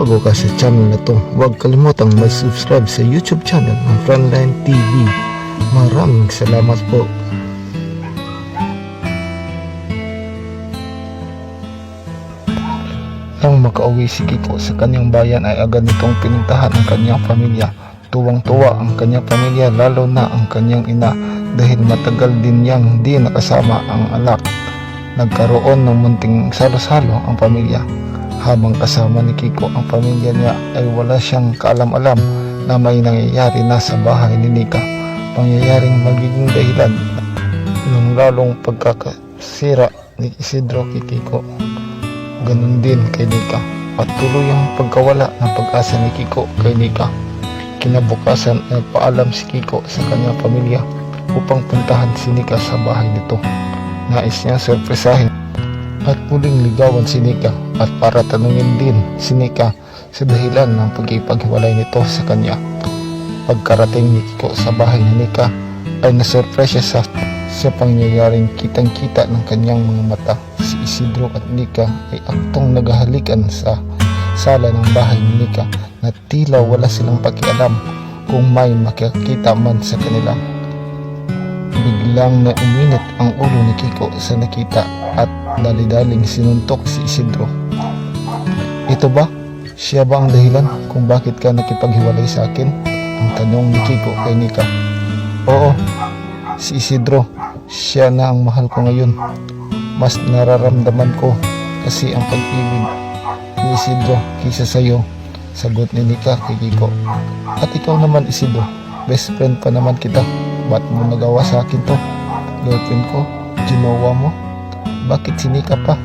bago ka sa channel na to, huwag kalimutang mag-subscribe sa YouTube channel ng Frontline TV. Maraming salamat po. Nang makauwi si Kiko sa kanyang bayan ay agad nitong pinuntahan ang kanyang pamilya. Tuwang-tuwa ang kanyang pamilya, lalo na ang kanyang ina, dahil matagal din niyang di nakasama ang anak. Nagkaroon ng munting salo-salo ang pamilya. Habang kasama ni Kiko ang pamilya niya ay wala siyang kaalam-alam na may nangyayari na sa bahay ni Nika. Pangyayaring magiging dahilan ng lalong pagkakasira ni Isidro kay Kiko. Ganun din kay Nika, at tuloy ang pagkawala ng pag-asa ni Kiko kay Nika. Kinabukasan ay nagpaalam si Kiko sa kanyang pamilya upang puntahan si Nika sa bahay nito. Nais niya sorpresahin at muling ligawan si Nika, at para tanungin din si Nika sa dahilan ng pag-ipaghiwalay nito sa kanya. Pagkarating ni Kiko sa bahay ni Nika ay nasurpresa siya sa pangyayaring kitang-kita ng kanyang mga mata. Si Isidro at Nika ay aktong naghahalikan sa sala ng bahay ni Nika na tila wala silang pakialam kung may makikita man sa kanila. Biglang na uminit ang ulo ni Kiko sa nakita at dali-daling sinuntok si Isidro. Ito ba? Siya ba ang dahilan kung bakit ka nakipaghiwalay sa akin? Ang tanong ni Kiko kay Nika. Oo, si Isidro. Siya na ang mahal ko ngayon. Mas nararamdaman ko kasi ang pag-ibig ni Isidro kaysa sayo, sagot ni Nika kay Kiko. At ikaw naman, Isidro, best friend pa naman kita. Ba't mo nagawa sa akin to? Girlfriend ko, ginawa mo? Bakit si Nika pa?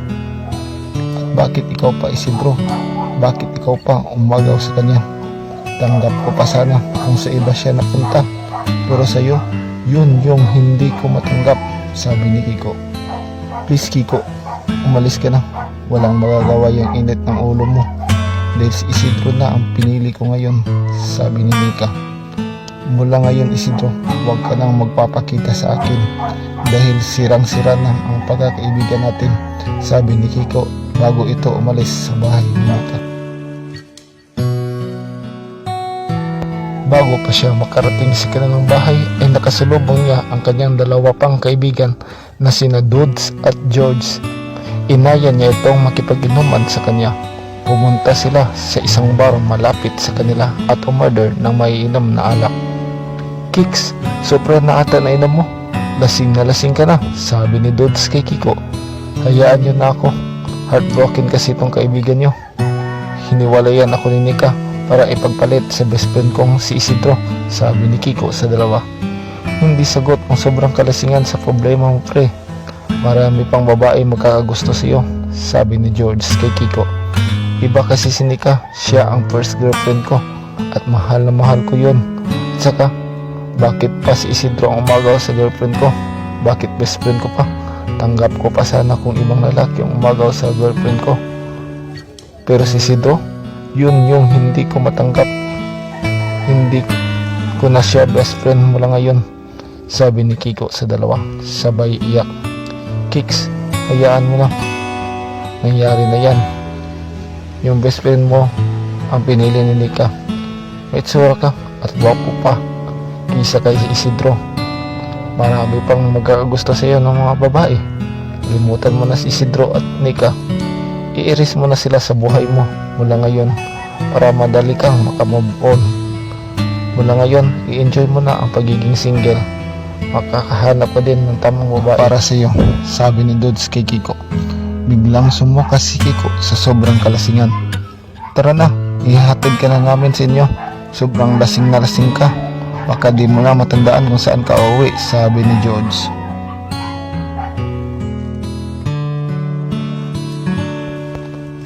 At bakit ikaw pa, Isidro? Bakit ikaw pa umagaw sa kanya? Tanggap ko pa sana kung sa iba siya napunta, pero sa'yo, yun yung hindi ko matanggap, sabi ni Kiko. Please Kiko, umalis ka na. Walang magagawa yung init ng ulo mo. Dahil si Isidro na ang pinili ko ngayon, sabi ni Nika. Mula ngayon, Isidro, huwag ka nang magpapakita sa akin dahil sirang-sira na ang pagkakaibigan natin, sabi ni Kiko bago ito umalis sa bahay ni Nika. Bago pa siya makarating sa kanilang bahay ay nakasalubong niya ang kanyang dalawa pang kaibigan na sina Dudes at George. Inaya niya itong makipag-inuman sa kanya. Pumunta sila sa isang bar malapit sa kanila at umorder ng maiinom na alak. Kicks, sobra na ata na inom mo. Lasing na lasing ka na, sabi ni Dudes kay Kiko. Hayaan niyo na ako. Heartbroken kasi itong kaibigan niyo. Hiniwalayan ako ni Nika para ipagpalit sa best friend kong si Isidro, sabi ni Kiko sa dalawa. Hindi sagot ang sobrang kalasingan sa problema mo, pre. Marami pang babae magkakagusto sa iyo, sabi ni George kay Kiko. Iba kasi si Nika, siya ang first girlfriend ko at mahal na mahal ko yun. At saka, bakit pa si Isidro ang umagaw sa girlfriend ko? Bakit best friend ko pa? Tanggap ko pa sana kung ibang lalaki ang umagaw sa girlfriend ko. Pero si Isidro, yun yung hindi ko matanggap. Hindi ko na siya best friend mula ngayon, sabi ni Kiko sa dalawa, sabay iyak. Kicks, hayaan mo na. Nangyari na yan. Yung best friend mo ang pinili ni Nika. May tsura ka at gwapo pa kaysa kay Isidro. Marami pang magkakagusto sa iyo ng mga babae. Limutan mo na si Isidro at Nika. I-erase mo na sila sa buhay mo mula ngayon para madali kang makamove on. Mula ngayon, i-enjoy mo na ang pagiging single. Makakahanap ka din ng tamang babae para sa iyo, sabi ni Dudes kay Kiko. Biglang sumuka si Kiko sa sobrang kalasingan. Tara na, ihahatid ka na namin sa inyo. Sobrang lasing na lasing ka. Baka di mo na matandaan kung saan ka uuwi, sabi ni George.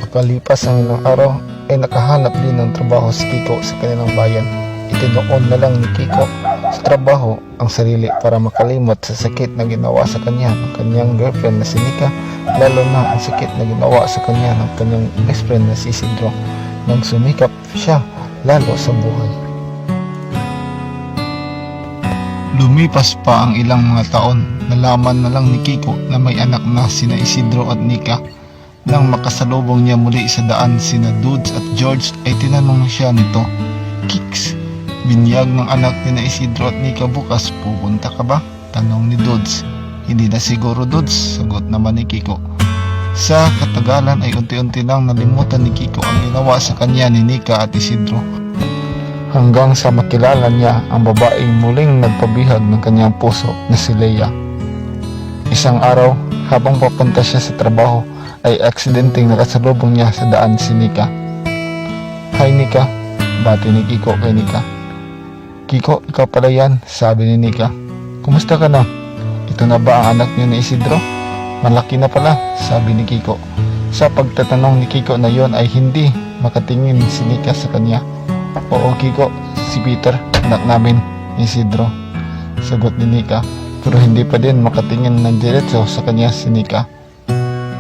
Makalipas ang ilang araw ay nakahanap din ng trabaho si Kiko sa kanilang bayan. Itinoon na lang ni Kiko sa trabaho ang sarili para makalimot sa sakit na ginawa sa kanya ng kanyang girlfriend na si Nika, lalo na ang sakit na ginawa sa kanya ng kanyang best friend na si Isidro. Nagsumikap siya lalo sa buhay. Lumipas pa ang ilang mga taon, nalaman na lang ni Kiko na may anak na sina Isidro at Nika. Nang makasalubong niya muli sa daan sina Dudes at George ay tinanong siya nito, "Kicks, binyag ng anak ni na Isidro at Nika bukas, pupunta ka ba?" Tanong ni Dudes. "Hindi na siguro, Dudes," sagot naman ni Kiko. Sa katagalan ay unti-unti lang nalimutan ni Kiko ang ginawa sa kanya ni Nika at Isidro. Hanggang sa makilala niya ang babaeng muling nagpabihag ng kanyang puso na si Leia. Isang araw, habang papunta siya sa trabaho, ay aksidenteng nakasalubong niya sa daan si Nika. "Hi Nika," bati ni Kiko kay Nika. "Kiko, ikaw pala yan," sabi ni Nika. "Kumusta ka na? Ito na ba ang anak niyo ni Isidro? Malaki na pala," sabi ni Kiko. Sa pagtatanong ni Kiko na yon ay hindi makatingin si Nika sa kanya. "Oo Kiko, si Peter, anak namin ni Isidro," sagot ni Nika. Pero hindi pa din makatingin ng diretso sa kanya si Nika.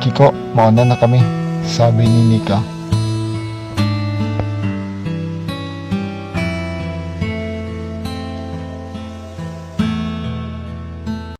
"Kiko, mauna na kami," sabi ni Nika.